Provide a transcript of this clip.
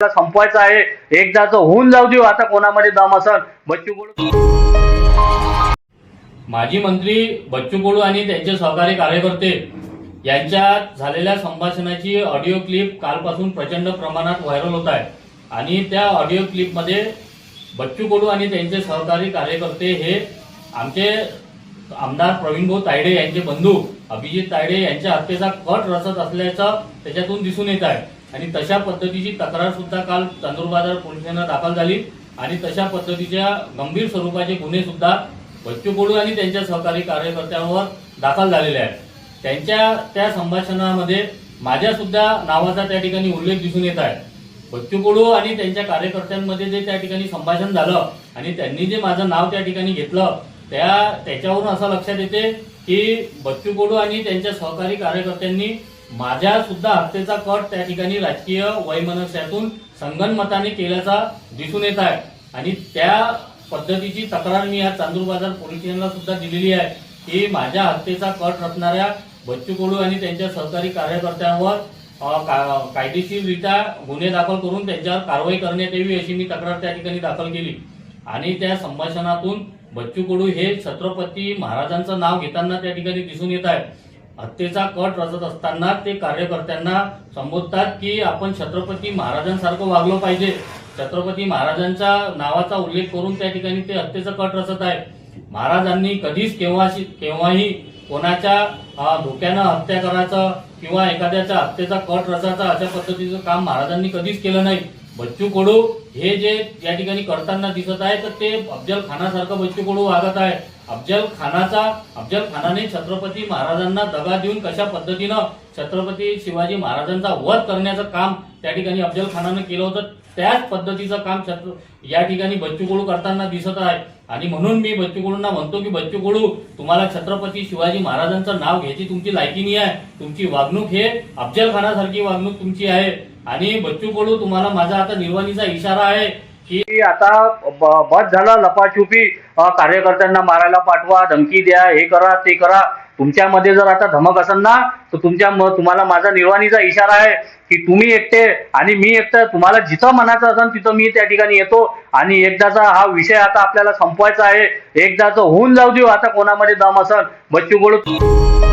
संपवायचं आहे, एकदाच होऊन जाऊ देऊ. आता कोणामध्ये दम असन. बच्चू कडू, माजी मंत्री बच्चू कडू आणि त्यांचे सहकारी कार्यकर्ते यांच्यात झालेल्या संभाषणाची ऑडिओ क्लिप कालपासून प्रचंड प्रमाणात व्हायरल होत आहे आणि त्या ऑडिओ क्लिपमध्ये बच्चू कडू आणि त्यांचे सहकारी कार्यकर्ते हे आमचे आमदार प्रवीणभाऊ तायडे यांचे बंधू अभिजित तायडे यांच्या हत्येचा कट रचत असल्याचं त्याच्यातून दिसून येत आहे आणि तशा पद्धतीची तक्रार सुद्धा काल चांदूरबाजार पोलीस ठाण्यात दाखल झाली आणि तशा पद्धतीच्या गंभीर स्वरूपाचे गुन्हे सुद्धा बच्चू कडू आणि त्यांच्या सहकारी कार्यकर्त्यांवर दाखल झालेले आहेत. त्यांच्या त्या संभाषणामध्ये माझ्या सुद्धा नावाचा त्या ठिकाणी उल्लेख दिसून येत आहे. बच्चू कडू आणि त्यांच्या कार्यकर्त्यांमध्ये जे त्या ठिकाणी संभाषण झालं आणि त्यांनी जे माझं नाव त्या ठिकाणी घेतलं त्याच्यावरून असं लक्षात येते की बच्चू कडू आणि त्यांच्या सहकारी कार्यकर्त्यांनी माझ्या सुद्धा हत्येचा कट त्या ठिकाणी राजकीय वैमनस्यातून संगनमताने केल्याचा दिसून येत आहे आणि त्या पद्धतीची तक्रार मी आज चांदूरबाजार पोलीस स्टेशनला सुद्धा दिलेली आहे की माझ्या हत्येचा कट रचणाऱ्या बच्चू कडू आणि त्यांच्या सहकारी कार्यकर्त्यांवर कायदेशीररित्या गुन्हे दाखल करून त्यांच्यावर कारवाई करण्यात यावी अशी मी तक्रार त्या ठिकाणी दाखल केली आणि त्या संभाषणातून बच्चू कडू हे छत्रपती महाराजांचं नाव घेताना त्या ठिकाणी दिसून येत आहे. हत्येचा कट रचत असताना ते कार्यकर्त्यांना संबोधतात की आपण छत्रपती महाराजांसारखं वागलं पाहिजे. छत्रपती महाराजांच्या नावाचा उल्लेख करून त्या ठिकाणी ते हत्येचा कट रचत आहे. महाराजांनी कधीच केव्हाही कोणाच्या धोक्यानं हत्या करायचं किंवा एखाद्याच्या हत्येचा कट रचायचा अशा पद्धतीचं काम महाराजांनी कधीच केलं नाही. बच्चू कडू हे जे या ठिकाणी करताना दिसत आहे तर ते अफजल खानासारखं बच्चू कडू वागत आहे. अफजल खानाने छत्रपती महाराजांना दगा देऊन कशा पद्धतीनं छत्रपती शिवाजी महाराजांचा वध करण्याचं काम त्या ठिकाणी अफजल खानानं केलं होतं त्याच पद्धतीचं काम या ठिकाणी बच्चू कडू करताना दिसत आहे आणि म्हणून मी बच्चू कडूंना म्हणतो की बच्चू कडू तुम्हाला छत्रपती शिवाजी महाराजांचं नाव घ्यायची तुमची लायकी नाही आहे. तुमची वागणूक हे अफजल खानासारखी वागणूक तुमची आहे आणि बच्चू कडू तुम्हाला माझा आता निर्वाणीचा इशारा आहे की आता बस झालं लपाछुपी. कार्यकर्त्यांना मारायला पाठवा, धमकी द्या, हे करा ते करा. तुमच्यामध्ये जर आता धमक असेल ना तर तुम्हाला माझा निर्वाणीचा इशारा आहे की तुम्ही एकटे आणि मी एकटं. तुम्हाला जिथं म्हणायचं असेल तिथं मी त्या ठिकाणी येतो आणि एकदाचा हा विषय आता आपल्याला संपवायचा आहे. एकदाच होऊन जाऊ देऊ. आता कोणामध्ये दम असेल. बच्चू कडू.